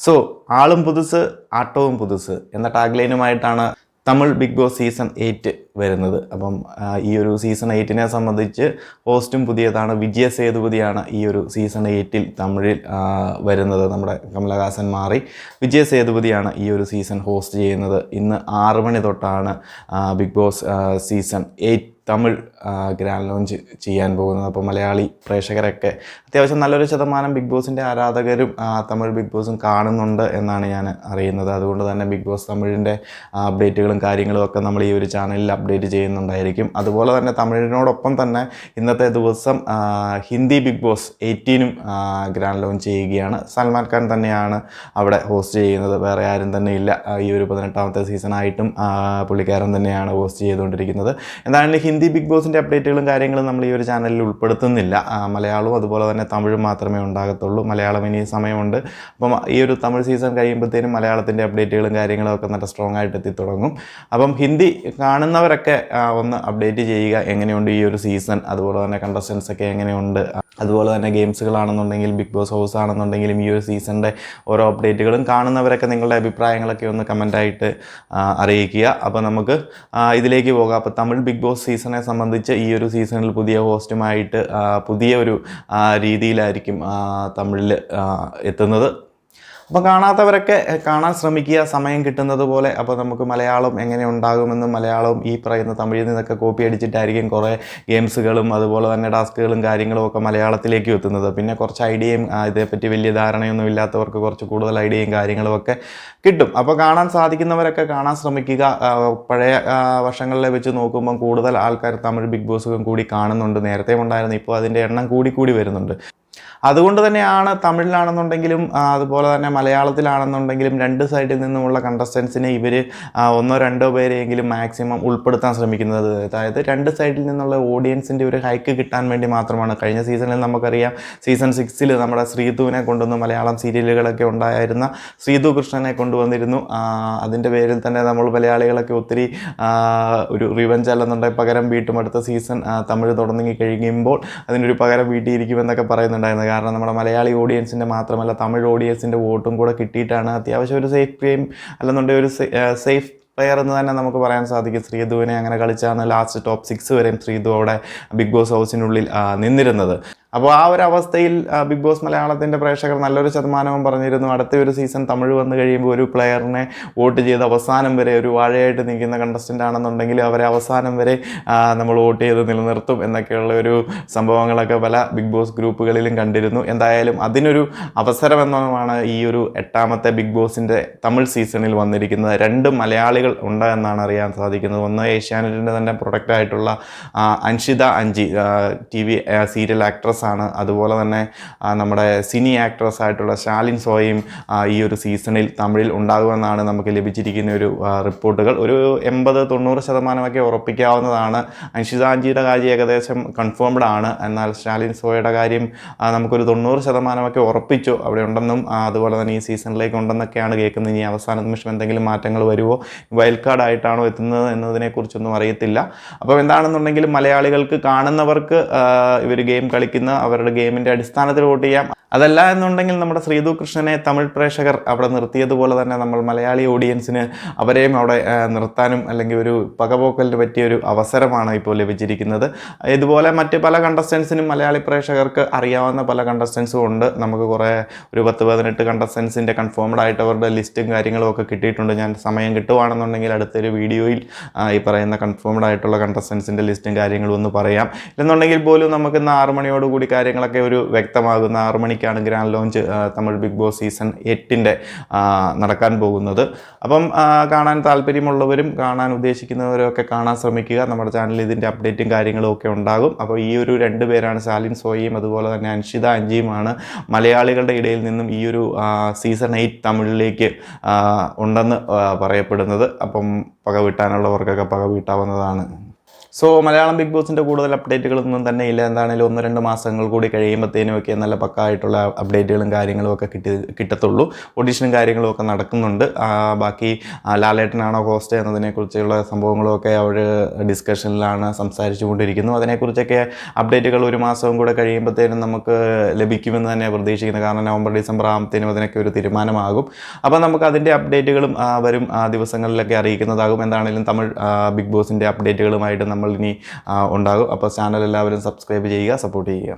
So ആളും പുതുസ് ആട്ടവും പുതുസ് എന്ന ടാഗ്ലൈനുമായിട്ടാണ് Tamil Bigg Boss season 8 വരുന്നത്. അപ്പം ഈ ഒരു സീസൺ 8നെ സംബന്ധിച്ച് ഹോസ്റ്റും പുതിയതാണ്. വിജയ സേതുപതിയാണ് ഈ ഒരു സീസൺ 8 തമിഴിൽ വരുന്നത്. നമ്മുടെ കമലഹാസൻ മാറി വിജയ സേതുപതിയാണ് ഈ ഒരു സീസൺ ഹോസ്റ്റ് ചെയ്യുന്നത്. ഇന്ന് 6 മണി തൊട്ടാണ് Bigg Boss season 8 Tamil grand launch ചെയ്യാൻ പോകുന്നത്. അപ്പോൾ മലയാളി പ്രേക്ഷകരൊക്കെ അത്യാവശ്യം നല്ലൊരു ശതമാനം ബിഗ് ബോസിൻ്റെ ആരാധകരും തമിഴ് ബിഗ് ബോസും കാണുന്നുണ്ട് എന്നാണ് ഞാൻ അറിയുന്നത്. അതുകൊണ്ട് തന്നെ ബിഗ് ബോസ് തമിഴിൻ്റെ അപ്ഡേറ്റുകളും കാര്യങ്ങളും ഒക്കെ നമ്മൾ ഈ ഒരു ചാനലിൽ അപ്ഡേറ്റ് ചെയ്യുന്നുണ്ടായിരിക്കും. അതുപോലെ തന്നെ തമിഴിനോടൊപ്പം തന്നെ ഇന്നത്തെ ദിവസം Hindi Bigg Boss 18 grand launch ചെയ്യുകയാണ്. സൽമാൻ ഖാൻ തന്നെയാണ് അവിടെ ഹോസ്റ്റ് ചെയ്യുന്നത്. വേറെ ആരും തന്നെ ഇല്ല. ഈ ഒരു 18ാമത്തെ സീസണായിട്ടും പുള്ളിക്കാരൻ തന്നെയാണ് ഹോസ്റ്റ് ചെയ്തുകൊണ്ടിരിക്കുന്നത്. എന്തായാലും ഹിന്ദി ബിഗ് ബോസിൻ്റെ അപ്ഡേറ്റുകളും കാര്യങ്ങളും നമ്മൾ ഈ ഒരു ചാനലിൽ ഉൾപ്പെടുത്തുന്നില്ല. മലയാളവും അതുപോലെ തന്നെ തമിഴും മാത്രമേ ഉണ്ടാകത്തുള്ളൂ. മലയാളം ഇനി സമയമുണ്ട്. അപ്പം ഈ ഒരു തമിഴ് സീസൺ കഴിയുമ്പോഴത്തേനും മലയാളത്തിൻ്റെ അപ്ഡേറ്റുകളും കാര്യങ്ങളും ഒക്കെ നല്ല സ്ട്രോങ് ആയിട്ട് എത്തിത്തുടങ്ങും. അപ്പം ഹിന്ദി കാണുന്നവരൊക്കെ ഒന്ന് അപ്ഡേറ്റ് ചെയ്യുക, എങ്ങനെയുണ്ട് ഈ ഒരു സീസൺ, അതുപോലെ തന്നെ കണ്ടസ്റ്റൻസ് ഒക്കെ എങ്ങനെയുണ്ട്, അതുപോലെ തന്നെ ഗെയിംസുകളാണെന്നുണ്ടെങ്കിൽ ബിഗ് ബോസ് ഹൗസ് ആണെന്നുണ്ടെങ്കിലും ഈ ഒരു സീസണിൻ്റെ ഓരോ അപ്ഡേറ്റുകളും കാണുന്നവരൊക്കെ നിങ്ങളുടെ അഭിപ്രായങ്ങളൊക്കെ ഒന്ന് കമൻറ്റായിട്ട് അറിയിക്കുക. അപ്പോൾ നമുക്ക് ഇതിലേക്ക് പോകാം. അപ്പോൾ തമിഴ് ബിഗ് ബോസ് സീസണെ സംബന്ധിച്ച് ഈ ഒരു സീസണിൽ പുതിയ ഹോസ്റ്റുമായിട്ട് പുതിയ ഒരു രീതിയിലായിരിക്കും തമിഴിൽ എത്തുന്നത്. അപ്പോൾ കാണാത്തവരൊക്കെ കാണാൻ ശ്രമിക്കുക സമയം കിട്ടുന്നത് പോലെ. അപ്പോൾ നമുക്ക് മലയാളം എങ്ങനെ ഉണ്ടാകുമെന്നും മലയാളം ഈ പറയുന്ന തമിഴിൽ നിന്നൊക്കെ കോപ്പി അടിച്ചിട്ടായിരിക്കും കുറേ ഗെയിംസുകളും അതുപോലെ തന്നെ ടാസ്കുകളും കാര്യങ്ങളും ഒക്കെ മലയാളത്തിലേക്ക് എത്തുന്നത്. പിന്നെ കുറച്ച് ഐഡിയയും ഇതേപ്പറ്റി വലിയ ധാരണയൊന്നും ഇല്ലാത്തവർക്ക് കുറച്ച് കൂടുതൽ ഐഡിയയും കാര്യങ്ങളും ഒക്കെ കിട്ടും. അപ്പോൾ കാണാൻ സാധിക്കുന്നവരൊക്കെ കാണാൻ ശ്രമിക്കുക. പഴയ വർഷങ്ങളിലെ വെച്ച് നോക്കുമ്പം കൂടുതൽ ആൾക്കാർ തമിഴ് ബിഗ് ബോസും കൂടി കാണുന്നുണ്ട്. നേരത്തെ ഉണ്ടായിരുന്നു, ഇപ്പോൾ അതിൻ്റെ എണ്ണം കൂടി വരുന്നുണ്ട്. അതുകൊണ്ട് തന്നെയാണ് തമിഴിലാണെന്നുണ്ടെങ്കിലും അതുപോലെ തന്നെ മലയാളത്തിലാണെന്നുണ്ടെങ്കിലും രണ്ട് സൈഡിൽ നിന്നുമുള്ള കണ്ടസ്റ്റൻസിനെ ഇവർ ഒന്നോ രണ്ടോ പേരെയെങ്കിലും മാക്സിമം ഉൾപ്പെടുത്താൻ ശ്രമിക്കുന്നത്. അതായത് രണ്ട് സൈഡിൽ നിന്നുള്ള ഓഡിയൻസിൻ്റെ ഒരു ഹൈക്ക് കിട്ടാൻ വേണ്ടി മാത്രമാണ്. കഴിഞ്ഞ സീസണിൽ നമുക്കറിയാം, സീസൺ 6 നമ്മുടെ ശ്രീതുവിനെ കൊണ്ടുവന്ന് മലയാളം സീരിയലുകളൊക്കെ ഉണ്ടായിരുന്ന ശ്രീതു കൃഷ്ണനെ കൊണ്ടുവന്നിരുന്നു. അതിൻ്റെ പേരിൽ തന്നെ നമ്മൾ മലയാളികളൊക്കെ ഒത്തിരി ഒരു റിവഞ്ച് അല്ലെന്നുണ്ടെങ്കിൽ പകരം വീട്ടും. അടുത്ത സീസൺ തമിഴ് തുടങ്ങി കഴിയുമ്പോൾ അതിനൊരു പകരം വീട്ടിയിരിക്കുമെന്നൊക്കെ പറയുന്നുണ്ടായിരുന്നു. കാരണം നമ്മുടെ മലയാളി ഓഡിയൻസിൻ്റെ മാത്രമല്ല തമിഴ് ഓഡിയൻസിൻ്റെ വോട്ടും കൂടെ കിട്ടിയിട്ടാണ് അത്യാവശ്യം ഒരു സേഫ് ഗെയിം അല്ലെന്നുണ്ടെങ്കിൽ ഒരു സേഫ് പ്ലെയർ എന്ന് തന്നെ നമുക്ക് പറയാൻ സാധിക്കും. ശ്രീധുവിനെ അങ്ങനെ കളിച്ചാണ് ലാസ്റ്റ് ടോപ്പ് 6 വരെയും ശ്രീധു അവിടെ ബിഗ് ബോസ് ഹൗസിനുള്ളിൽ നിന്നിരുന്നത്. അപ്പോൾ ആ ഒരു അവസ്ഥയിൽ ബിഗ് ബോസ് മലയാളത്തിൻ്റെ പ്രേക്ഷകർ നല്ലൊരു ശതമാനവും പറഞ്ഞിരുന്നു, അടുത്ത ഒരു സീസൺ തമിഴ് വന്നു കഴിയുമ്പോൾ ഒരു പ്ലെയറിനെ വോട്ട് ചെയ്ത് അവസാനം വരെ ഒരു വാഴയായിട്ട് നിൽക്കുന്ന കണ്ടസ്റ്റൻ്റ് ആണെന്നുണ്ടെങ്കിൽ അവരെ അവസാനം വരെ നമ്മൾ വോട്ട് ചെയ്ത് നിലനിർത്തും എന്നൊക്കെയുള്ള ഒരു സംഭവങ്ങളൊക്കെ പല ബിഗ് ബോസ് ഗ്രൂപ്പുകളിലും കണ്ടിരുന്നു. എന്തായാലും അതിനൊരു അവസരമെന്നാണ് ഈ ഒരു 8ാമത്തെ ബിഗ് ബോസിൻ്റെ തമിഴ് സീസണിൽ വന്നിരിക്കുന്നത്. 2 മലയാളികൾ ഉണ്ട് എന്നാണ് അറിയാൻ സാധിക്കുന്നത്. ഒന്ന് ഏഷ്യാനെറ്റിൻ്റെ തന്നെ പ്രൊഡക്റ്റായിട്ടുള്ള അൻഷിത അഞ്ചി, TV സീരിയൽ ആക്ട്രസ് ആണ്. അതുപോലെ തന്നെ നമ്മുടെ സിനി ആക്ട്രസ് ആയിട്ടുള്ള ശാലിൻ സോയും ഈ ഒരു സീസണിൽ തമിഴിൽ ഉണ്ടാകുമെന്നാണ് നമുക്ക് ലഭിച്ചിരിക്കുന്ന ഒരു റിപ്പോർട്ടുകൾ. ഒരു 80-90% ഉറപ്പിക്കാവുന്നതാണ്. അൻഷിതാഞ്ചിയുടെ കാര്യം ഏകദേശം കൺഫേംഡ് ആണ്. എന്നാൽ ശാലിൻ സോയുടെ കാര്യം നമുക്കൊരു 90% ഉറപ്പിച്ചു അവിടെ ഉണ്ടെന്നും അതുപോലെ തന്നെ ഈ സീസണിലേക്ക് ഉണ്ടെന്നൊക്കെയാണ് കേൾക്കുന്നത്. ഇനി അവസാന നിമിഷം എന്തെങ്കിലും മാറ്റങ്ങൾ വരുമോ, വൈൽഡ് കാർഡ് ആയിട്ടാണോ എത്തുന്നത് എന്നതിനെക്കുറിച്ചൊന്നും അറിയത്തില്ല. അപ്പോൾ എന്താണെന്നുണ്ടെങ്കിലും മലയാളികൾക്ക് കാണുന്നവർക്ക് ഇവർ ഗെയിം കളിക്കുന്ന അവരുടെ ഗെയിമിൻ്റെ അടിസ്ഥാനത്തിൽ വോട്ട് ചെയ്യാം. അതല്ല എന്നുണ്ടെങ്കിൽ നമ്മുടെ ശ്രീതു കൃഷ്ണനെ തമിഴ് പ്രേക്ഷകർ അവിടെ നിർത്തിയതുപോലെ തന്നെ നമ്മൾ മലയാളി ഓഡിയൻസിന് അവരെയും അവിടെ നിർത്താനും അല്ലെങ്കിൽ ഒരു പകപോക്കലിന് പറ്റിയൊരു അവസരമാണ് ഇപ്പോൾ ലഭിച്ചിരിക്കുന്നത്. ഇതുപോലെ മറ്റ് പല കണ്ടസ്റ്റൻസിനും മലയാളി പ്രേക്ഷകർക്ക് അറിയാവുന്ന പല കണ്ടസ്റ്റൻസും ഉണ്ട്. നമുക്ക് കുറേ ഒരു 10-18 കണ്ടസ്റ്റൻസിൻ്റെ കൺഫേംഡ് ആയിട്ട് അവരുടെ ലിസ്റ്റും കാര്യങ്ങളും ഒക്കെ കിട്ടിയിട്ടുണ്ട്. ഞാൻ സമയം കിട്ടുവാണെന്നുണ്ടെങ്കിൽ അടുത്തൊരു വീഡിയോയിൽ ഈ പറയുന്ന കൺഫേംഡ് ആയിട്ടുള്ള കണ്ടസ്റ്റൻസിൻ്റെ ലിസ്റ്റും കാര്യങ്ങളും ഒന്ന് പറയാം. എന്നുണ്ടെങ്കിൽ പോലും നമുക്ക് ഇന്ന് 6 മണിയോടുകൂടി കാര്യങ്ങളൊക്കെ ഒരു വ്യക്തമാകുന്ന 6 മണിക്കാണ് grand launch Tamil Bigg Boss season 8 നടക്കാൻ പോകുന്നത്. അപ്പം കാണാൻ താല്പര്യമുള്ളവരും കാണാൻ ഉദ്ദേശിക്കുന്നവരും ഒക്കെ കാണാൻ ശ്രമിക്കുക. നമ്മുടെ ചാനലിൽ ഇതിൻ്റെ അപ്ഡേറ്റും കാര്യങ്ങളും ഒക്കെ ഉണ്ടാകും. അപ്പോൾ ഈ ഒരു 2 പേരാണ്, ശാലിൻ സോയിയും അതുപോലെ തന്നെ അൻഷിത അഞ്ചിയുമാണ് മലയാളികളുടെ ഇടയിൽ നിന്നും ഈ ഒരു സീസൺ 8 തമിഴിലേക്ക് ഉണ്ടെന്ന് പറയപ്പെടുന്നത്. അപ്പം പക വീട്ടാനുള്ളവർക്കൊക്കെ പക വീട്ടാവുന്നതാണ്. സോ മലയാളം ബിഗ് ബോസിൻ്റെ കൂടുതൽ അപ്ഡേറ്റുകളൊന്നും തന്നെ ഇല്ല. എന്താണെങ്കിലും 1-2 മാസങ്ങൾ കൂടി കഴിയുമ്പോഴത്തേനും ഒക്കെ നല്ല പക്കായിട്ടുള്ള അപ്ഡേറ്റുകളും കാര്യങ്ങളും ഒക്കെ കിട്ടത്തുള്ളൂ. ഓഡീഷനും കാര്യങ്ങളും ഒക്കെ നടക്കുന്നുണ്ട്. ബാക്കി ലാലേട്ടനാണോ ഹോസ്റ്റ് എന്നതിനെക്കുറിച്ചുള്ള സംഭവങ്ങളുമൊക്കെ അവർ ഡിസ്കഷനിലാണ് സംസാരിച്ചു കൊണ്ടിരിക്കുന്നു. അതിനെക്കുറിച്ചൊക്കെ അപ്ഡേറ്റുകൾ 1 മാസവും കൂടെ കഴിയുമ്പോഴത്തേനും നമുക്ക് ലഭിക്കുമെന്ന് തന്നെ പ്രതീക്ഷിക്കുന്നത്. കാരണം നവംബർ ഡിസംബർ ആകുമ്പോഴത്തേനും അതിനൊക്കെ ഒരു തീരുമാനമാകും. അപ്പോൾ നമുക്ക് അതിൻ്റെ അപ്ഡേറ്റുകളും വരും ദിവസങ്ങളിലൊക്കെ അറിയിക്കുന്നതാകും. എന്താണെങ്കിലും തമിഴ് ബിഗ് ബോസിൻ്റെ അപ്ഡേറ്റുകളുമായിട്ട് നമ്മൾ ഇനി ഉണ്ടാകും. അപ്പോൾ ചാനൽ എല്ലാവരും സബ്സ്ക്രൈബ് ചെയ്യുക, സപ്പോർട്ട് ചെയ്യുക.